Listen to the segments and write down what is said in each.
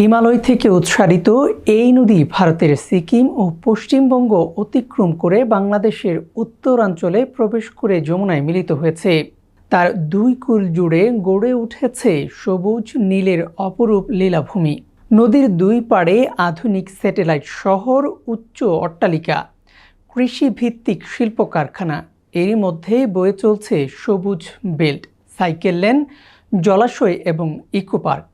হিমালয় থেকে উৎসারিত এই নদী ভারতের সিকিম ও পশ্চিমবঙ্গ অতিক্রম করে বাংলাদেশের উত্তরাঞ্চলে প্রবেশ করে যমুনায় মিলিত হয়েছে। তার দুই কূল জুড়ে গড়ে উঠেছে সবুজ নীলের অপরূপ লীলাভূমি। নদীর দুই পাড়ে আধুনিক স্যাটেলাইট শহর, উচ্চ অট্টালিকা, কৃষিভিত্তিক শিল্প কারখানা। এরই মধ্যে বয়ে চলছে সবুজ বেল্ট, সাইকেল লেন, জলাশয় এবং ইকো পার্ক।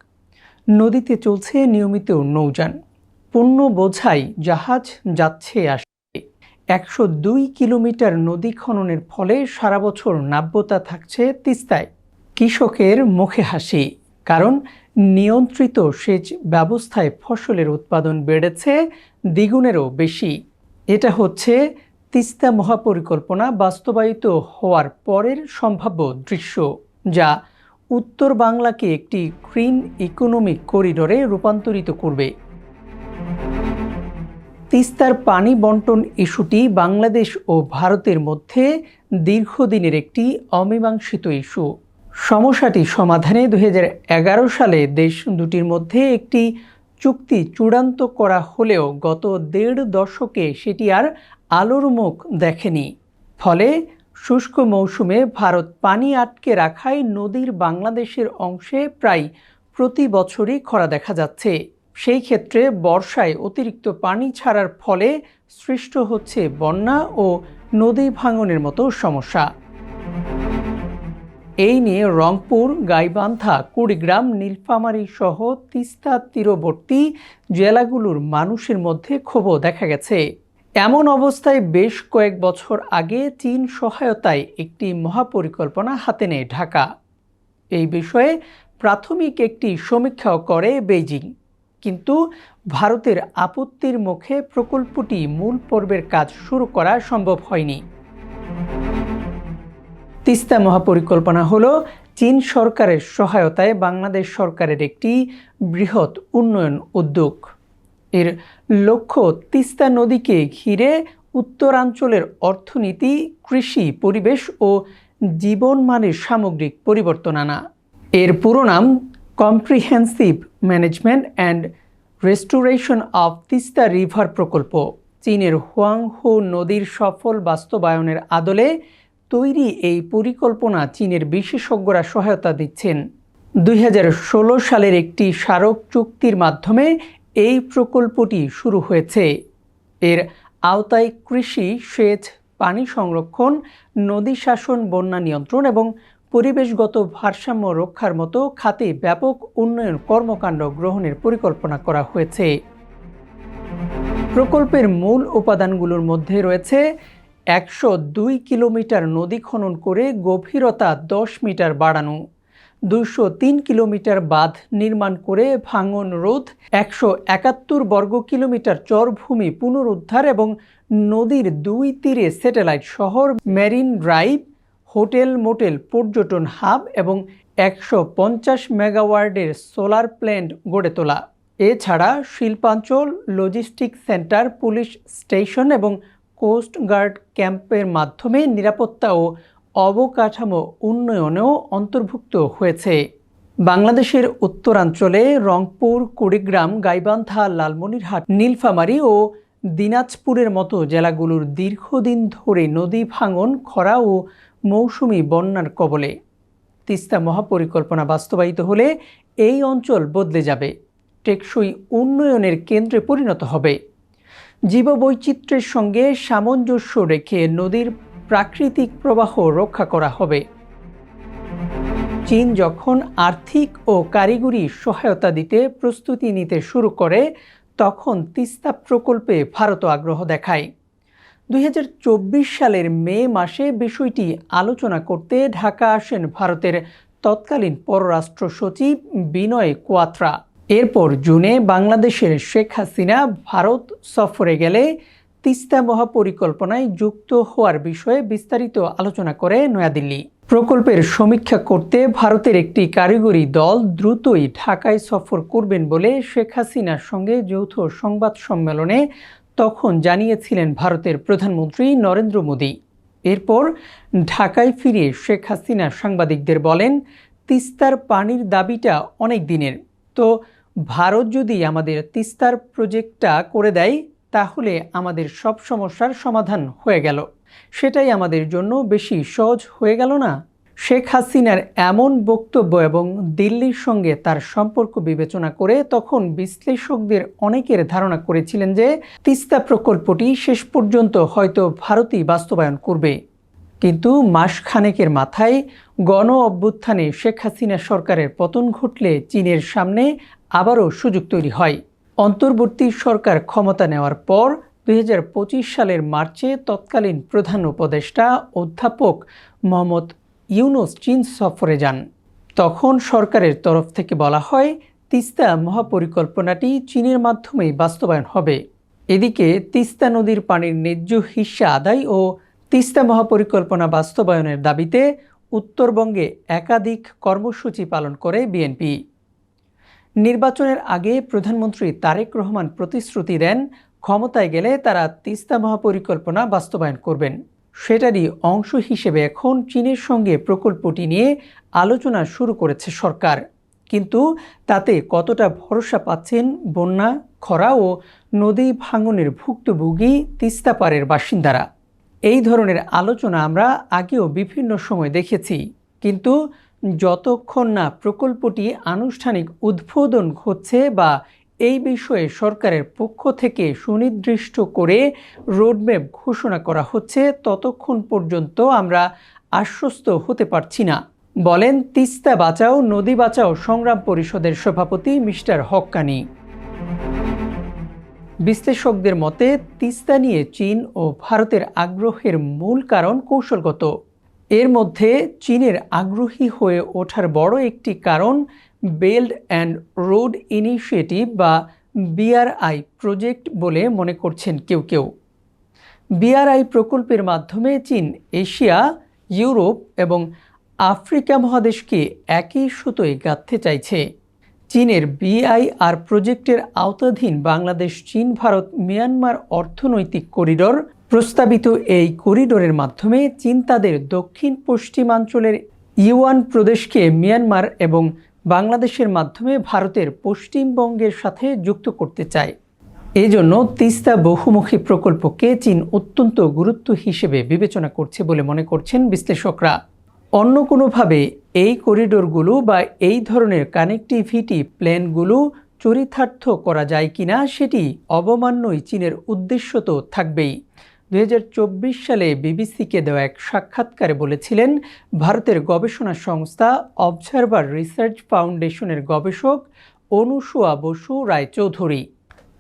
নদীতে চলছে নিয়মিত নৌযান, পণ্য বোঝাই জাহাজ যাচ্ছে আসছে। 102 কিলোমিটার নদী খননের ফলে সারা বছর নাব্যতা থাকছে তিস্তায়। কৃষকের মুখে হাসি, কারণ নিয়ন্ত্রিত সেচ ব্যবস্থায় ফসলের উৎপাদন বেড়েছে দ্বিগুণেরও বেশি। এটা হচ্ছে তিস্তা মহাপরিকল্পনা বাস্তবায়িত হওয়ার পরের সম্ভাব্য দৃশ্য, যা উত্তর বাংলাকে একটি গ্রিন ইকোনমিক করিডোরে রূপান্তরিত করবে। তিস্তার পানি বন্টন ইস্যুটি বাংলাদেশ ও ভারতের মধ্যে দীর্ঘদিনের একটি অমীমাংসিত ইস্যু। সমস্যাটি সমাধানে 2011 সালে দেশ দুটির মধ্যে একটি চুক্তি চূড়ান্ত করা হলেও গত 1.5 দশকে সেটি আর আলোর মুখ দেখেনি। ফলে শুষ্ক মৌসুমে ভারত পানি আটকে রাখায় নদীর বাংলাদেশের অংশে প্রায় প্রতি বছরই খরা দেখা যাচ্ছে। সেই ক্ষেত্রে বর্ষায় অতিরিক্ত পানি ছাড়ার ফলে সৃষ্ট হচ্ছে বন্যা ও নদী ভাঙনের মতো সমস্যা। এই নিয়ে রংপুর, গাইবান্ধা, কুড়িগ্রাম, নীলফামারী সহ তিস্তা তীরবর্তী জেলাগুলোর মানুষের মধ্যে ক্ষোভও দেখা গেছে। এমন অবস্থায় বেশ কয়েক বছর আগে চীন সহায়তায় একটি মহাপরিকল্পনা হাতে নেয় ঢাকা। এই বিষয়ে প্রাথমিক একটি সমীক্ষাও করে বেইজিং, কিন্তু ভারতের আপত্তির মুখে প্রকল্পটি মূল পর্বের কাজ শুরু করা সম্ভব হয়নি। তিস্তা মহাপরিকল্পনা হলো চীন সরকারের সহায়তায় বাংলাদেশ সরকারের একটি বৃহৎ উন্নয়ন উদ্যোগ। এর লক্ষ্য তিস্তা নদীকে ঘিরে উত্তরাঞ্চলের অর্থনীতি, কৃষি, পরিবেশ ও জীবনমানের সামগ্রিক পরিবর্তন আনা। এর পুরো নাম comprehensive management and restoration of Teesta river প্রকল্প। চীনের হুয়াংহো নদীর সফল বাস্তবায়নের আদলে তৈরি এই পরিকল্পনা চীনের বিশেষজ্ঞরা সহায়তা দিচ্ছেন। 2016 সালের একটি স্মারক চুক্তির মাধ্যমে এই প্রকল্পটি শুরু হয়েছে। এর আওতায় কৃষি, সেচ, পানি সংরক্ষণ, নদী শাসন, বন্যা নিয়ন্ত্রণ এবং পরিবেশগত ভারসাম্য রক্ষার মতো খাতে ব্যাপক উন্নয়ন কর্মকাণ্ড গ্রহণের পরিকল্পনা করা হয়েছে। প্রকল্পের মূল উপাদানগুলোর মধ্যে রয়েছে 102 কিলোমিটার নদী খনন করে গভীরতা 10 মিটার বাড়ানো, 203 কিলোমিটার বাঁধ নির্মাণ করে ভাঙন রোধ, 171 বর্গ কিলোমিটার চরভূমি পুনরুদ্ধার এবং নদীর দুই তীরে স্যাটেলাইট শহর, মেরিন ড্রাইভ, হোটেল, মোটেল, পর্যটন হাব এবং 150 মেগাওয়াটের সোলার প্ল্যান্ট গড়ে তোলা। এছাড়া শিল্পাঞ্চল, লজিস্টিক সেন্টার, পুলিশ স্টেশন এবং কোস্ট গার্ড ক্যাম্পের মাধ্যমে নিরাপত্তা ও অবকাঠামো উন্নয়নেও অন্তর্ভুক্ত হয়েছে। বাংলাদেশের উত্তরাঞ্চলে রংপুর, কুড়িগ্রাম, গাইবান্ধা, লালমনিরহাট, নীলফামারী ও দিনাজপুরের মতো জেলাগুলোর দীর্ঘদিন ধরে নদী ভাঙন, খরা ও মৌসুমি বন্যার কবলে। তিস্তা মহাপরিকল্পনা বাস্তবায়িত হলে এই অঞ্চল বদলে যাবে, টেকসই উন্নয়নের কেন্দ্রে পরিণত হবে। জীববৈচিত্র্যের সঙ্গে সামঞ্জস্য রেখে নদীর প্রাকৃতিক প্রবাহ রক্ষা করা হবে। চীন যখন আর্থিক ও কারিগরি সহায়তা দিতে প্রস্তুতি নিতে শুরু করে, তখন তিস্তা প্রকল্পে ভারতও আগ্রহ দেখায়। 2024 সালের মে মাসে বিষয়টি আলোচনা করতে ঢাকা আসেন ভারতের তৎকালীন পররাষ্ট্র সচিব বিনয় কোয়াত্রা। এরপর জুনে বাংলাদেশের শেখ হাসিনা ভারত সফরে গেলে তিস্তা মহাপরিকল্পনায় যুক্ত হওয়ার বিষয়ে বিস্তারিত আলোচনা করে নয়াদিল্লি। প্রকল্পের সমীক্ষা করতে ভারতের একটি কারিগরি দল দ্রুতই ঢাকায় সফর করবেন বলে শেখ হাসিনার সঙ্গে যৌথ সংবাদ সম্মেলনে তখন জানিয়েছিলেন ভারতের প্রধানমন্ত্রী নরেন্দ্র মোদী। এরপর ঢাকায় ফিরে শেখ হাসিনা সাংবাদিকদের বলেন, তিস্তার পানির দাবিটা অনেক দিনের, তো ভারত যদি আমাদের তিস্তার প্রজেক্টটা করে দেয় তাহলে আমাদের সব সমস্যার সমাধান হয়ে গেল, সেটাই আমাদের জন্য বেশি সহজ হয়ে গেল না? শেখ হাসিনার এমন বক্তব্য এবং দিল্লির সঙ্গে তার সম্পর্ক বিবেচনা করে তখন বিশ্লেষকদের অনেকের ধারণা করেছিলেন যে তিস্তা প্রকল্পটি শেষ পর্যন্ত হয়তো ভারতই বাস্তবায়ন করবে। কিন্তু মাসখানেকের মাথায় গণ অভ্যুত্থানে শেখ হাসিনা সরকারের পতন ঘটলে চীনের সামনে আবারও সুযোগ তৈরি হয়। অন্তর্বর্তী সরকার ক্ষমতা নেওয়ার পর 2025 সালের মার্চে তৎকালীন প্রধান উপদেষ্টা অধ্যাপক মোহাম্মদ ইউনুস চীন সফরে যান। তখন সরকারের তরফ থেকে বলা হয় তিস্তা মহাপরিকল্পনাটি চীনের মাধ্যমেই বাস্তবায়ন হবে। এদিকে তিস্তা নদীর পানির ন্যায্য হিস্সা আদায় ও তিস্তা মহাপরিকল্পনা বাস্তবায়নের দাবিতে উত্তরবঙ্গে একাধিক কর্মসূচি পালন করে বিএনপি। নির্বাচনের আগে প্রধানমন্ত্রী তারেক রহমান প্রতিশ্রুতি দেন ক্ষমতায় গেলে তারা তিস্তা মহাপরিকল্পনা বাস্তবায়ন করবেন। সেটারই অংশ হিসেবে এখন চীনের সঙ্গে প্রকল্পটি নিয়ে আলোচনা শুরু করেছে সরকার। কিন্তু তাতে কতটা ভরসা পাচ্ছেন বন্যা, খরা ও নদী ভাঙনের ভুক্তভোগী তিস্তা পাড়ের বাসিন্দারা? এই ধরনের আলোচনা আমরা আগেও বিভিন্ন সময় দেখেছি, কিন্তু যতক্ষণ না প্রকল্পটি আনুষ্ঠানিক উদ্বোধন হচ্ছে বা এই বিষয়ে সরকারের পক্ষ থেকে সুনির্দিষ্ট করে রোডম্যাপ ঘোষণা করা হচ্ছে ততক্ষণ পর্যন্ত আমরা আশ্বস্ত হতে পারছি না, বলেন তিস্তা বাঁচাও নদী বাঁচাও সংগ্রাম পরিষদের সভাপতি মিস্টার হক্কানি। বিশ্লেষকদের মতে তিস্তা নিয়ে চীন ও ভারতের আগ্রহের মূল কারণ কৌশলগত। এর মধ্যে চীনের আগ্রহী হয়ে ওঠার বড় একটি কারণ বেল্ট অ্যান্ড রোড ইনিশিয়েটিভ বা বিআরআই প্রজেক্ট বলে মনে করছেন কেউ কেউ। বিআরআই প্রকল্পের মাধ্যমে চীন এশিয়া, ইউরোপ এবং আফ্রিকা মহাদেশকে একই সুতোয় গাঁথতে চাইছে। চীনের বিআইআর প্রজেক্টের আওতাধীন বাংলাদেশ, চীন, ভারত, মিয়ানমার অর্থনৈতিক করিডোর প্রস্তাবিত এই করিডোরের মাধ্যমে চীন তাদের দক্ষিণ পশ্চিমাঞ্চলের ইউয়ান প্রদেশকে মিয়ানমার এবং বাংলাদেশের মাধ্যমে ভারতের পশ্চিমবঙ্গের সাথে যুক্ত করতে চায়। এজন্য তিস্তা বহুমুখী প্রকল্পকে চীন অত্যন্ত গুরুত্ব হিসেবে বিবেচনা করছে বলে মনে করছেন বিশ্লেষকরা। অন্য কোনোভাবে এই করিডোরগুলো বা এই ধরনের কানেক্টিভিটি প্ল্যানগুলো চরিতার্থ করা যায় কিনা সেটি অবমান্যই চীনের উদ্দেশ্য তো থাকবেই। 2024 সালে বিবিসিকে দেওয়া এক সাক্ষাৎকারে বলেছিলেন ভারতের গবেষণা সংস্থা অবজারভার রিসার্চ ফাউন্ডেশনের গবেষক অনুসুয়া বসু রায়চৌধুরী।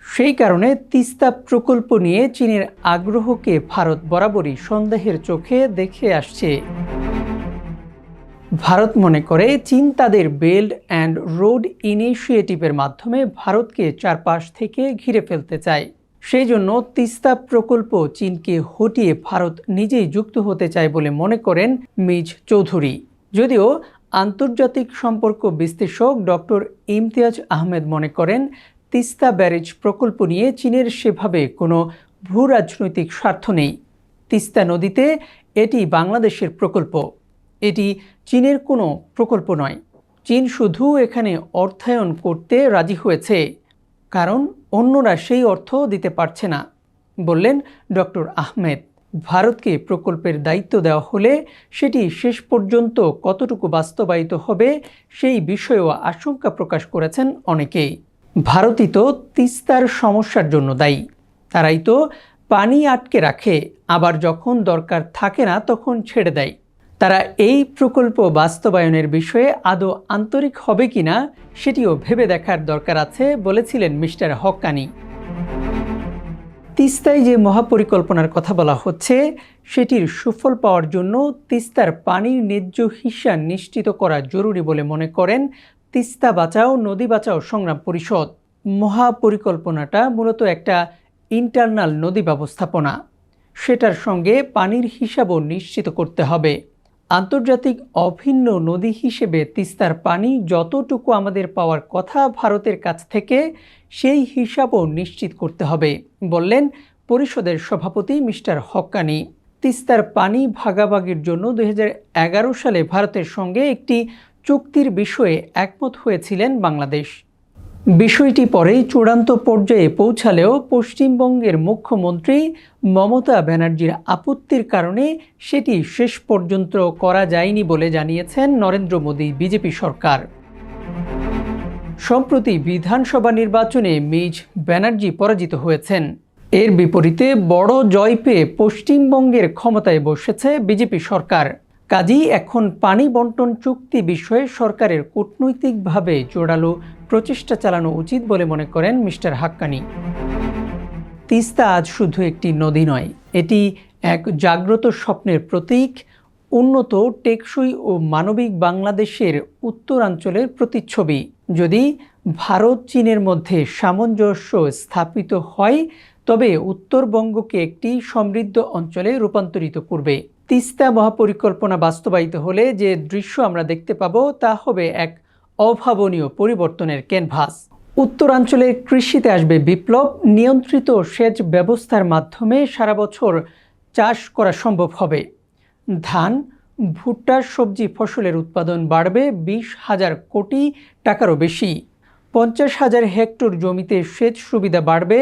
সেই কারণে তিস্তা প্রকল্প নিয়ে চীনের আগ্রহকে ভারত বরাবরই সন্দেহের চোখে দেখে আসছে। ভারত মনে করে চীন তাদের বেল্ট অ্যান্ড রোড ইনিশিয়েটিভের মাধ্যমে ভারতকে চারপাশ থেকে ঘিরে ফেলতে চায়। সেই জন্য তিস্তা প্রকল্প চীনকে হটিয়ে ভারত নিজেই যুক্ত হতে চায় বলে মনে করেন মিজ চৌধুরী। যদিও আন্তর্জাতিক সম্পর্ক বিশ্লেষক ডক্টর ইমতিয়াজ আহমেদ মনে করেন তিস্তা ব্যারেজ প্রকল্প নিয়ে চীনের সেভাবে কোনো ভূ রাজনৈতিক স্বার্থ নেই। তিস্তা নদীতে এটি বাংলাদেশের প্রকল্প, এটি চীনের কোনো প্রকল্প নয়। চীন শুধু এখানে অর্থায়ন করতে রাজি হয়েছে, কারণ অন্যরা সেই অর্থ দিতে পারছে না, বললেন ডক্টর আহমেদ। ভারতকে প্রকল্পের দায়িত্ব দেওয়া হলে সেটি শেষ পর্যন্ত কতটুকু বাস্তবায়িত হবে সেই বিষয়েও আশঙ্কা প্রকাশ করেছেন অনেকেই। ভারতই তো তিস্তার সমস্যার জন্য দায়ী, তারাই তো পানি আটকে রাখে, আবার যখন দরকার থাকে না তখন ছেড়ে দেয়। তারা এই প্রকল্প বাস্তবায়নের বিষয়ে আদৌ আন্তরিক হবে কিনা সেটিও ভেবে দেখার দরকার আছে, বলেছিলেন মিস্টার হক্কানি। তিস্তায় যে মহাপরিকল্পনার কথা বলা হচ্ছে সেটির সুফল পাওয়ার জন্য তিস্তার পানির ন্যায্য হিস্সা নিশ্চিত করা জরুরি বলে মনে করেন তিস্তা বাঁচাও নদী বাঁচাও সংগ্রাম পরিষদ। মহাপরিকল্পনাটা মূলত একটা ইন্টারনাল নদী ব্যবস্থাপনা, সেটার সঙ্গে পানির হিসাবও নিশ্চিত করতে হবে। আন্তর্জাতিক অভিন্ন নদী হিসেবে তিস্তার পানি যতটুকু আমাদের পাওয়ার কথা ভারতের কাছ থেকে, সেই হিসাবও নিশ্চিত করতে হবে, বললেন পরিষদের সভাপতি মিস্টার হক্কানি। তিস্তার পানি ভাগাভাগির জন্য 2011 সালে ভারতের সঙ্গে একটি চুক্তির বিষয়ে একমত হয়েছিলেন বাংলাদেশ। বিষয়টি পরেই চূড়ান্ত পর্যায়ে পৌঁছালেও পশ্চিমবঙ্গের মুখ্যমন্ত্রী মমতা ব্যানার্জির আপত্তির কারণে সেটি শেষ পর্যন্ত করা যায়নি বলে জানিয়েছেন নরেন্দ্র মোদী বিজেপি সরকার। সম্প্রতি বিধানসভা নির্বাচনে মিজ ব্যানার্জি পরাজিত হয়েছেন। এর বিপরীতে বড় জয় পেয়ে পশ্চিমবঙ্গের ক্ষমতায় বসেছে বিজেপি সরকার। কাজেই এখন পানি বন্টন চুক্তি বিষয়ে সরকারের কূটনৈতিকভাবে জোরালো প্রচেষ্টা চালানো উচিত বলে মনে করেন মিস্টার হাক্কানি। তিস্তা আজ শুধু একটি নদী নয়, এটি এক জাগ্রত স্বপ্নের প্রতীক, উন্নত, টেকসই ও মানবিক বাংলাদেশের উত্তরাঞ্চলের প্রতিচ্ছবি। যদি ভারত চীনের মধ্যে সামঞ্জস্য স্থাপিত হয় তবে উত্তরবঙ্গকে একটি সমৃদ্ধ অঞ্চলে রূপান্তরিত করবে। তিস্তা মহাপরিকল্পনা বাস্তবায়িত হলে যে দৃশ্য আমরা দেখতে পাব তা হবে এক অভাবনীয় পরিবর্তনের ক্যানভাস। উত্তরাঞ্চলের কৃষিতে আসবে বিপ্লব। নিয়ন্ত্রিত সেচ ব্যবস্থার মাধ্যমে সারা বছর চাষ করা সম্ভব হবে। ধান, ভুট্টা, সবজি ফসলের উৎপাদন বাড়বে 20,000 কোটি টাকারও বেশি। 50,000 হেক্টর জমিতে সেচ সুবিধা বাড়বে,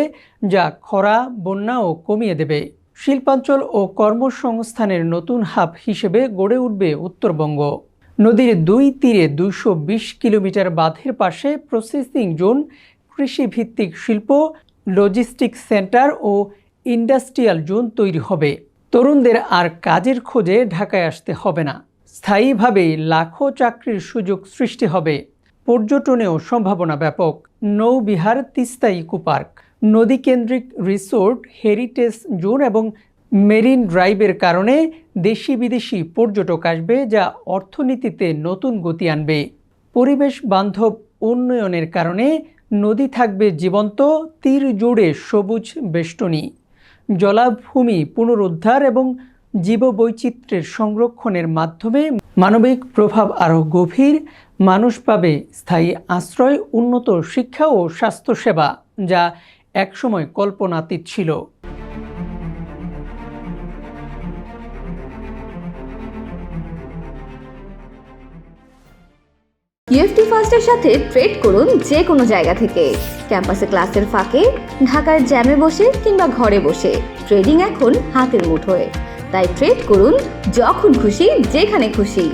যা খরা, বন্যাও কমিয়ে দেবে। শিল্পাঞ্চল ও কর্মসংস্থানের নতুন হাব হিসেবে গড়ে উঠবে উত্তরবঙ্গ। নদীর দুই তীরে 220 কিলোমিটার বাঁধের পাশে প্রসেসিং জোন, কৃষিভিত্তিক শিল্প, লজিস্টিক সেন্টার ও ইন্ডাস্ট্রিয়াল জোন তৈরি হবে। তরুণদের আর কাজের খোঁজে ঢাকায় আসতে হবে না। স্থায়ীভাবে লাখো চাকরির সুযোগ সৃষ্টি হবে। পর্যটনেও সম্ভাবনা ব্যাপক। নৌবিহার, তিস্তা ইকো পার্ক, নদীকেন্দ্রিক রিসোর্ট, হেরিটেজ জোন এবং মেরিন ড্রাইভের কারণে দেশি বিদেশি পর্যটক আসবে, যা অর্থনীতিতে নতুন গতি আনবে। পরিবেশ বান্ধব উন্নয়নের কারণে নদী থাকবে জীবন্ত, তীর জুড়ে সবুজ বেষ্টনী। জলাভূমি পুনরুদ্ধার এবং জীববৈচিত্র্যের সংরক্ষণের মাধ্যমে মানবিক প্রভাব আরও গভীর। মানুষ পাবে স্থায়ী আশ্রয়, উন্নত শিক্ষা ও স্বাস্থ্যসেবা, যা একসময় কল্পনাতীত ছিল। ইউএফটি ফার্স্টের সাথে ট্রেড করুন যে কোনো জায়গা থেকে। ক্যাম্পাসে ক্লাসের ফাঁকে, ঢাকার জ্যামে বসে কিংবা ঘরে বসে, ট্রেডিং এখন হাতের মুঠোয়। তাই ট্রেড করুন যখন খুশি, যেখানে খুশি।